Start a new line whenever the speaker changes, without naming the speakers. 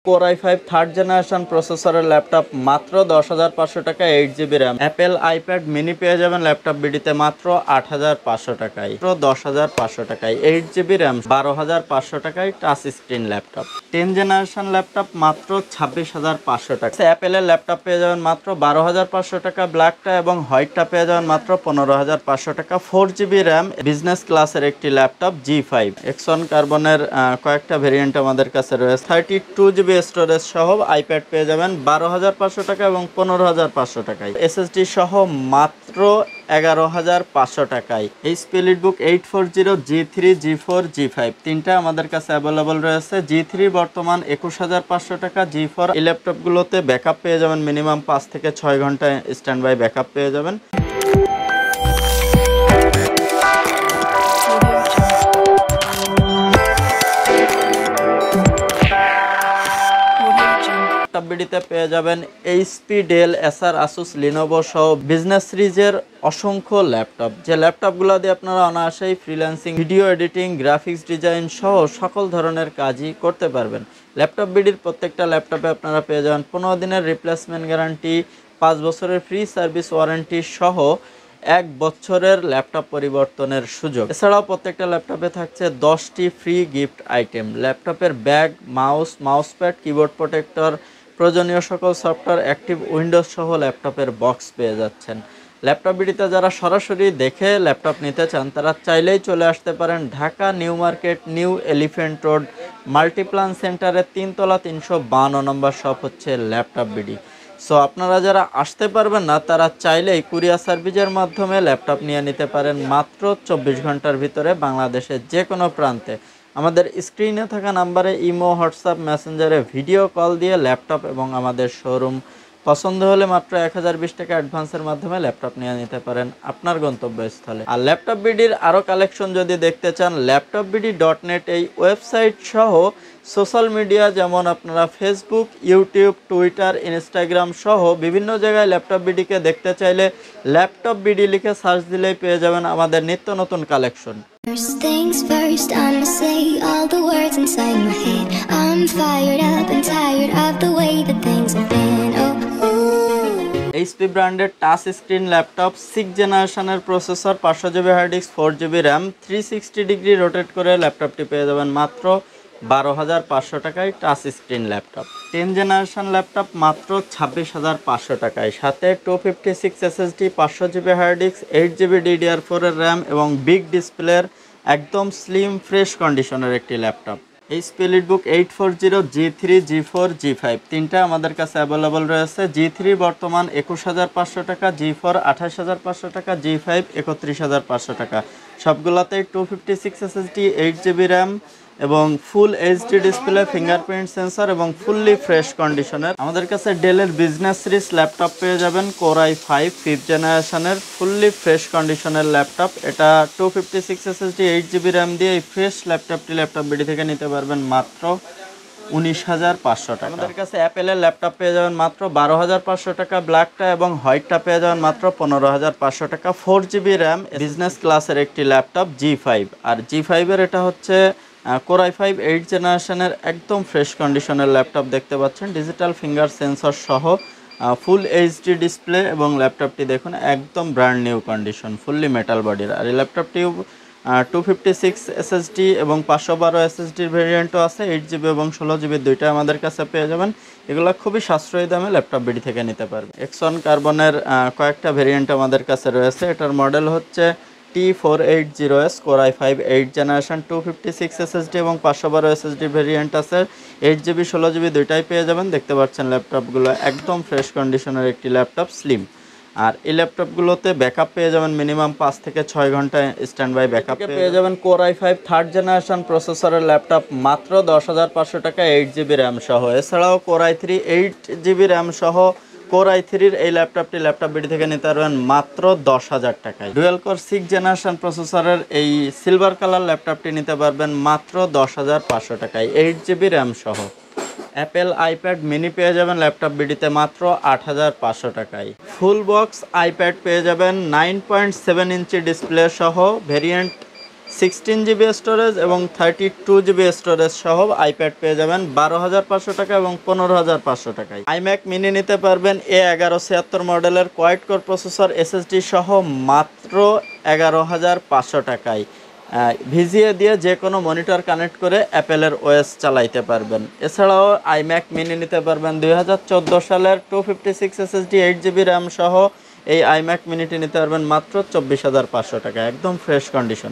Core i5 third generation প্রসেসরের laptop মাত্র 10,500 টাকা, 8GB RAM. Apple iPad mini পেয়ে যাবেন ল্যাপটপ বিডিতে মাত্র 8,500 টাকায়, 10,500 টাকায়। 8GB র্যাম 12,500 টাকায় touch screen laptop. 10 generation laptop মাত্র 26,500 টাকা। অ্যাপেলের ল্যাপটপ পেয়ে যাবেন মাত্র 12,500 টাকা ব্ল্যাকটা, এবং হোয়াইটটা পেয়ে যাবেন মাত্র 15,500 টাকা। 4GB র্যাম বিজনেস ক্লাসের একটি ল্যাপটপ G5 X1 কার্বনের কয়েকটা ভেরিয়েন্ট আমাদের কাছে রয়েছে। 32GB স্টোরেজ সহ আইপ্যাড পেয়ে যাবেন 12,500 টাকা এবং 15,500 টাকায়। এসএসডি সহ মাত্র 11,500 টাকায়। HP EliteBook 840 G3 G4 G5 তিনটা আমাদের কাছে অ্যাভেলেবল রয়েছে। G3 বর্তমান 21,500 টাকা। G4 এই ল্যাপটপগুলোতে ব্যাকআপ পেয়ে যাবেন মিনিমাম 5 থেকে 6 ঘন্টা স্ট্যান্ড বাই ব্যাকআপ পেয়ে যাবেন। ল্যাপটপবিডিতে পেয়ে যাবেন HP, ডেল, এসার, আসুস, লিনোভো সহ বিজনেস সিরিজের অসংখ্য ল্যাপটপ, যে ল্যাপটপগুলো দিয়ে আপনারা অনায়াসেই freelancing, video editing, graphics design সহ সকল ধরনের কাজই করতে পারবেন। ল্যাপটপবিডির প্রত্যেকটা ল্যাপটপে আপনারা পেয়ে যাবেন 15 দিনের রিপ্লেসমেন্ট গ্যারান্টি, 5 বছরের ফ্রি সার্ভিস ওয়ারেন্টি সহ 1 বছরের ল্যাপটপ পরিবর্তনের সুযোগ। এছাড়াও প্রত্যেকটা ল্যাপটপে থাকছে 10টি ফ্রি গিফট আইটেম। ল্যাপটপের ব্যাগ, মাউসপ্যাড, কিবোর্ড প্রোটেক্টর, প্রয়োজনীয় সকল সফটওয়্যার, অ্যাক্টিভ উইন্ডোজ সহ ল্যাপটপের বক্স পেয়ে যাচ্ছেন। ল্যাপটপবিডিতে যারা সরাসরি দেখে ল্যাপটপ নিতে চান তারা চাইলেই চলে আসতে পারেন Dhaka new market, new elephant road, Multiplan সেন্টারের 3 তলা 352 নম্বর শপ হচ্ছে ল্যাপটপবিডি। সো আপনারা যারা আসতে পারবেন না তারা চাইলেই কুরিয়ার সার্ভিসের মাধ্যমে ল্যাপটপ নিয়ে নিতে পারেন মাত্র 24 ঘন্টার ভিতরে বাংলাদেশের যে কোনো প্রান্তে। আমাদের স্ক্রিনে থাকা নাম্বারে ইমো, হোয়াটসঅ্যাপ, মেসেঞ্জারে ভিডিও কল দিয়ে ল্যাপটপ এবং আমাদের শোরুম পছন্দ হলে মাত্র 1020 টাকা অ্যাডভান্সের মাধ্যমে ল্যাপটপ নিয়ে নিতে পারেন আপনার গন্তব্যস্থলে। আর ল্যাপটপবিডির আরও কালেকশন যদি দেখতে চান, laptopbd.net এই ওয়েবসাইট সহ সোশ্যাল মিডিয়া যেমন আপনারা ফেসবুক, ইউটিউব, টুইটার, ইনস্টাগ্রাম সহ বিভিন্ন জায়গায় ল্যাপটপবিডিকে দেখতে চাইলে ল্যাপটপবিডি লিখে সার্চ দিলেই পেয়ে যাবেন আমাদের নিত্য নতুন collection.
First things first, I'ma say all the words inside my head. I'm fired up and tired of the way that things have been.
HP ব্র্যান্ডের টাচ স্ক্রিন ল্যাপটপ, 6 জেনারেশনের processor, 500GB hard disk, 4GB RAM, 360 degree rotate করে ল্যাপটপটি পেয়ে যাবেন মাত্র 12,500 টাকায় touch screen laptop. 10 generation laptop মাত্র 26,500 টাকায়, সাথে 256 SSD, 500GB hard disk, 8GB DDR4 এর র্যাম এবং বিগ ডিসপ্লের একদম স্লিম ফ্রেশ কন্ডিশনের একটি laptop. HP EliteBook 840 G3 G4 G5 তিনটা আমাদের কাছে অ্যাভেলেবল রয়েছে। G3 বর্তমান 21,500 টাকা, G4 28,500 টাকা, G5 31,500 টাকা। সবগুলোতেই 256 SSD, 8GB র্যাম এবং full HD display, fingerprint sensor এবং ফুললি ফ্রেশ কন্ডিশনের। আমাদের কাছে ডেলের বিজনেস সিরিজ ল্যাপটপ পেয়ে যাবেন Core i5 5th জেনারেশনের ফুললি ফ্রেশ কন্ডিশনের ল্যাপটপ। এটা 256 SSD, 8GB র্যাম দিয়ে এই ফ্রেশ ল্যাপটপবিডি থেকে নিতে পারবেন মাত্র 19,500 টাকা। আমাদের কাছে অ্যাপেলের ল্যাপটপ পেয়ে যাবেন মাত্র 12,500 টাকা ব্ল্যাকটা, এবং হোয়াইটটা পেয়ে যাবেন মাত্র 15,500 টাকা। 4GB র্যাম বিজনেস ক্লাসের একটি ল্যাপটপ G5। আর G5 এর এটা হচ্ছে Core i5 8th জেনারেশনের একদম ফ্রেশ কন্ডিশনের ল্যাপটপ দেখতে পাচ্ছেন, ডিজিটাল ফিঙ্গার সেন্সর সহ ফুল এইচডি ডিসপ্লে, এবং ল্যাপটপটি দেখুন একদম brand new condition, fully metal বডির। আর এই ল্যাপটপটি 256 SSD এবং 512 SSDর ভেরিয়েন্টও আছে, 8GB এবং 16GB দুইটা আমাদের কাছে পেয়ে যাবেন। এগুলো খুবই সাশ্রয়ী দামে ল্যাপটপবিডি থেকে নিতে পারবেন। X1 কার্বনের কয়েকটা ভেরিয়েন্ট আমাদের কাছে রয়েছে। এটার মডেল হচ্ছে T480S, Core i5 8th generation, 256 SSD এবং 512 SSD ভেরিয়েন্ট আছে, 8GB 16GB দুইটাই পেয়ে যাবেন। দেখতে পাচ্ছেন ল্যাপটপগুলো একদম ফ্রেশ কন্ডিশনের একটি ল্যাপটপ, স্লিম। আর এই ল্যাপটপগুলোতে ব্যাকআপ পেয়ে যাবেন মিনিমাম 5 থেকে 6 ঘন্টা স্ট্যান্ড বাই ব্যাকআপ পেয়ে যাবেন। Core i5 থার্ড জেনারেশন প্রসেসরের ল্যাপটপ মাত্র 10,500 টাকা, 8GB র্যাম সহ। এছাড়াও Core i3 8GB র্যাম সহ Core i3-র এই ল্যাপটপবিডি থেকে নিতে পারবেন মাত্র 10,000 টাকায়। ডুয়েল কোর 6 জেনারেশন প্রসেসরের এই সিলভার কালার ল্যাপটপটি নিতে পারবেন মাত্র 10,500 টাকায়, 8GB র্যাম সহ। অ্যাপেল আইপ্যাড মিনি পেয়ে যাবেন ল্যাপটপবিডিতে মাত্র 8,500 টাকায়। ফুল বক্স আইপ্যাড পেয়ে যাবেন 9.7 ইঞ্চি ডিসপ্লে সহ, ভেরিয়েন্ট 16 জিবি স্টোরেজ এবং 32 জিবি স্টোরেজ সহ আইপ্যাড পেয়ে যাবেন 12,500 টাকা এবং 15,500 টাকায়। আইম্যাক মিনি নিতে পারবেন A1176 মডেলের কোয়াড কোর প্রসেসর এসএসডি সহ মাত্র 11,500 টাকায়। ভিজিএ দিয়ে যে কোনো মনিটর কানেক্ট করে অ্যাপেলের ওএস চালাইতে পারবেন। এছাড়াও আইম্যাক মিনি নিতে পারবেন 2014 সালের 256 এসএসডি 8 জিবি র্যাম সহ এই আইম্যাক মিনিটি নিতে পারবেন মাত্র 24,500 টাকা, একদম ফ্রেশ কন্ডিশন।